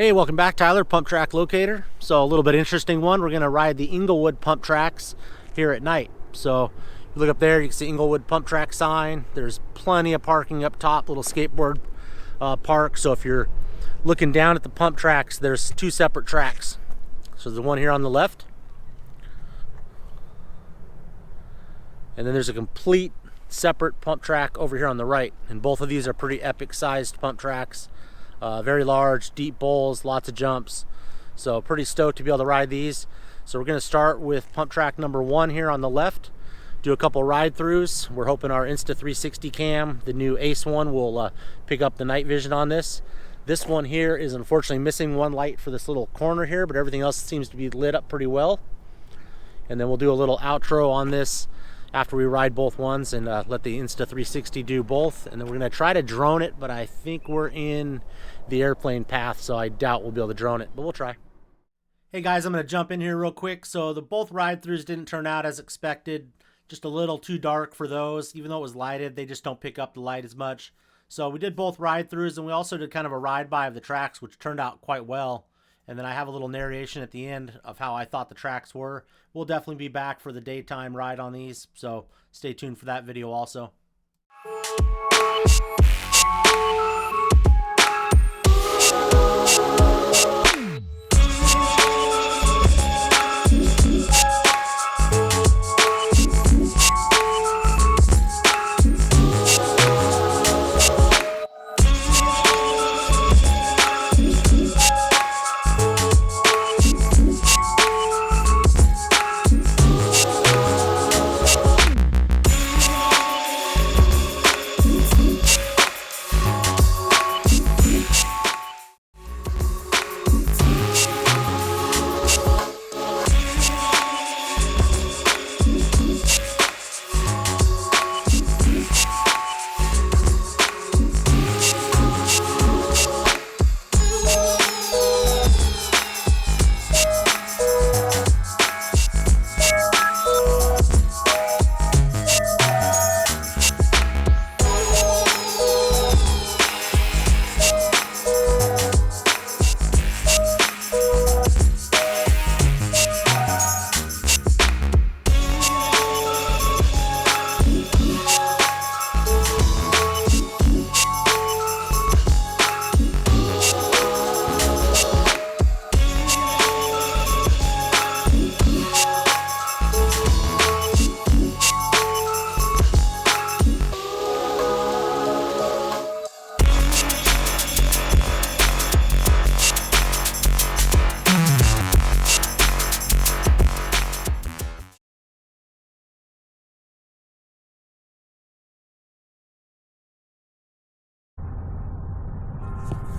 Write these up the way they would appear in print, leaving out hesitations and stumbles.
Hey, welcome back, Tyler, Pump Track Locator. So a little bit interesting one. We're going to ride the Inglewood Pump Tracks here at night. So if you look up there, you can see Inglewood Pump Track sign. There's plenty of parking up top, little skateboard park. So if you're looking down at the pump tracks, there's two separate tracks. So there's the one here on the left, and then there's a complete separate pump track over here on the right. And both of these are pretty epic sized pump tracks. Very large, deep bowls, lots of jumps. So pretty stoked to be able to ride these. So we're going to start with pump track number 1 here on the left. Do a couple ride throughs. We're hoping our Insta360 cam, the new Ace one, will pick up the night vision on this. This one here is unfortunately missing one light for this little corner here, but everything else seems to be lit up pretty well. And then we'll do a little outro on this after we ride both ones and let the Insta360 do both. And then we're going to try to drone it, but I think we're in the airplane path, so I doubt we'll be able to drone it, but we'll try. Hey guys, I'm going to jump in here real quick. So the both ride throughs didn't turn out as expected. Just a little too dark for those. Even though it was lighted, they just don't pick up the light as much. So we did both ride throughs, and we also did kind of a ride by of the tracks, which turned out quite well. And then I have a little narration at the end of how I thought the tracks were. We'll definitely be back for the daytime ride on these, so stay tuned for that video also.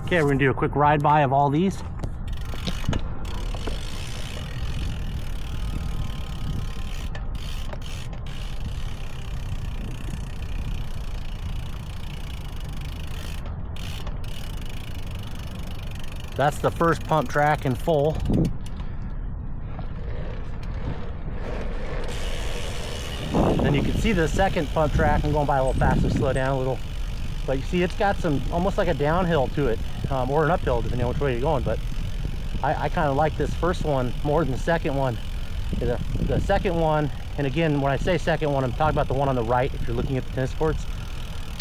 Okay, we're gonna do a quick ride by of all these. That's the first pump track in full. Then you can see the second pump track. I'm going by a little faster, slow down a little. But you see it's got some, almost like a downhill to it, or an uphill, depending on which way you're going. But I kind of like this first one more than the second one. The second one, and again, when I say second one, I'm talking about the one on the right. If you're looking at the tennis courts,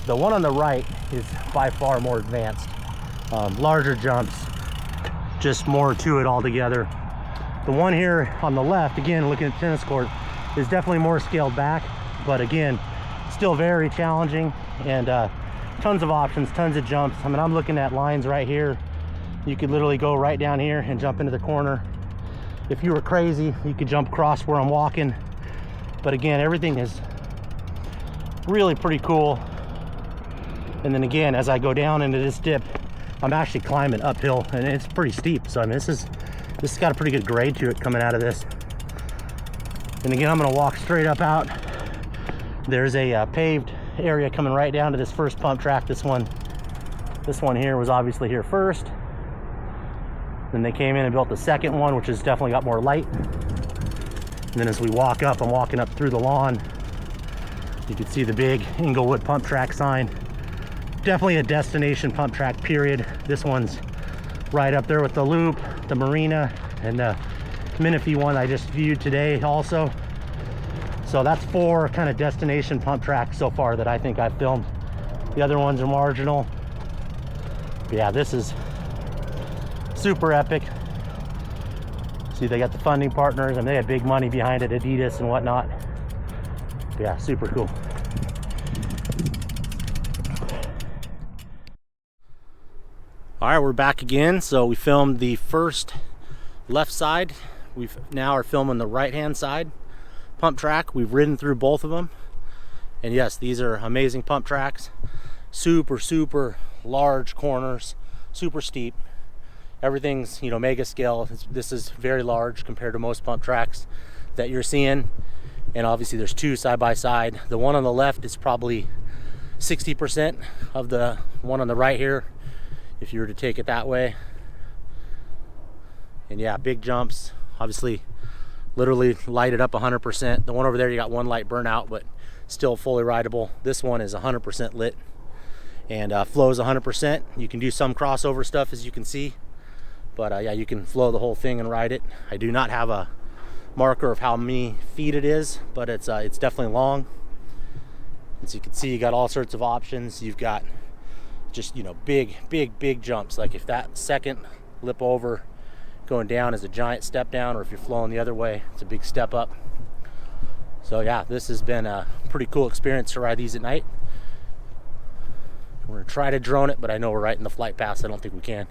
the one on the right is by far more advanced. Larger jumps, just more to it altogether. The one here on the left, again, looking at the tennis court, is definitely more scaled back, but again, still very challenging, and tons of options, tons of jumps. I mean, I'm looking at lines right here. You could literally go right down here and jump into the corner. If you were crazy, you could jump across where I'm walking. But again, everything is really pretty cool. And then again, as I go down into this dip, I'm actually climbing uphill, and it's pretty steep. So I mean, this has got a pretty good grade to it coming out of this. And again, I'm gonna walk straight up out. There's a paved area coming right down to this first pump track. This one here was obviously here first. Then they came in and built the second one, which has definitely got more light. And then as we walk up, I'm walking up through the lawn. You can see the big Inglewood Pump Track sign. Definitely a destination pump track, period. This one's right up there with the loop, the marina, and the Menifee one I just viewed today also. So that's 4 kind of destination pump tracks so far that I think I've filmed. The other ones are marginal. But yeah, this is super epic. See, they got the funding partners and they had big money behind it, Adidas and whatnot. But yeah, super cool. All right, we're back again. So we filmed the first left side. We now are filming the right-hand side pump track. We've ridden through both of them. And yes, these are amazing pump tracks. Super, super large corners, super steep. Everything's, you know, mega scale. This is very large compared to most pump tracks that you're seeing. And obviously there's 2 side by side. The one on the left is probably 60% of the one on the right here, if you were to take it that way. And yeah, big jumps, obviously literally lighted up 100%. The one over there, you got 1 light burnout, but still fully rideable. This one is 100% lit and flows 100%. You can do some crossover stuff, as you can see, but yeah, you can flow the whole thing and ride it. I do not have a marker of how many feet it is, but it's definitely long. As you can see, you got all sorts of options. You've got just, you know, big jumps. Like if that second lip over going down is a giant step down, or if you're flowing the other way, it's a big step up. So yeah, this has been a pretty cool experience to ride these at night. We're gonna try to drone it, but I know we're right in the flight path, so I don't think we can.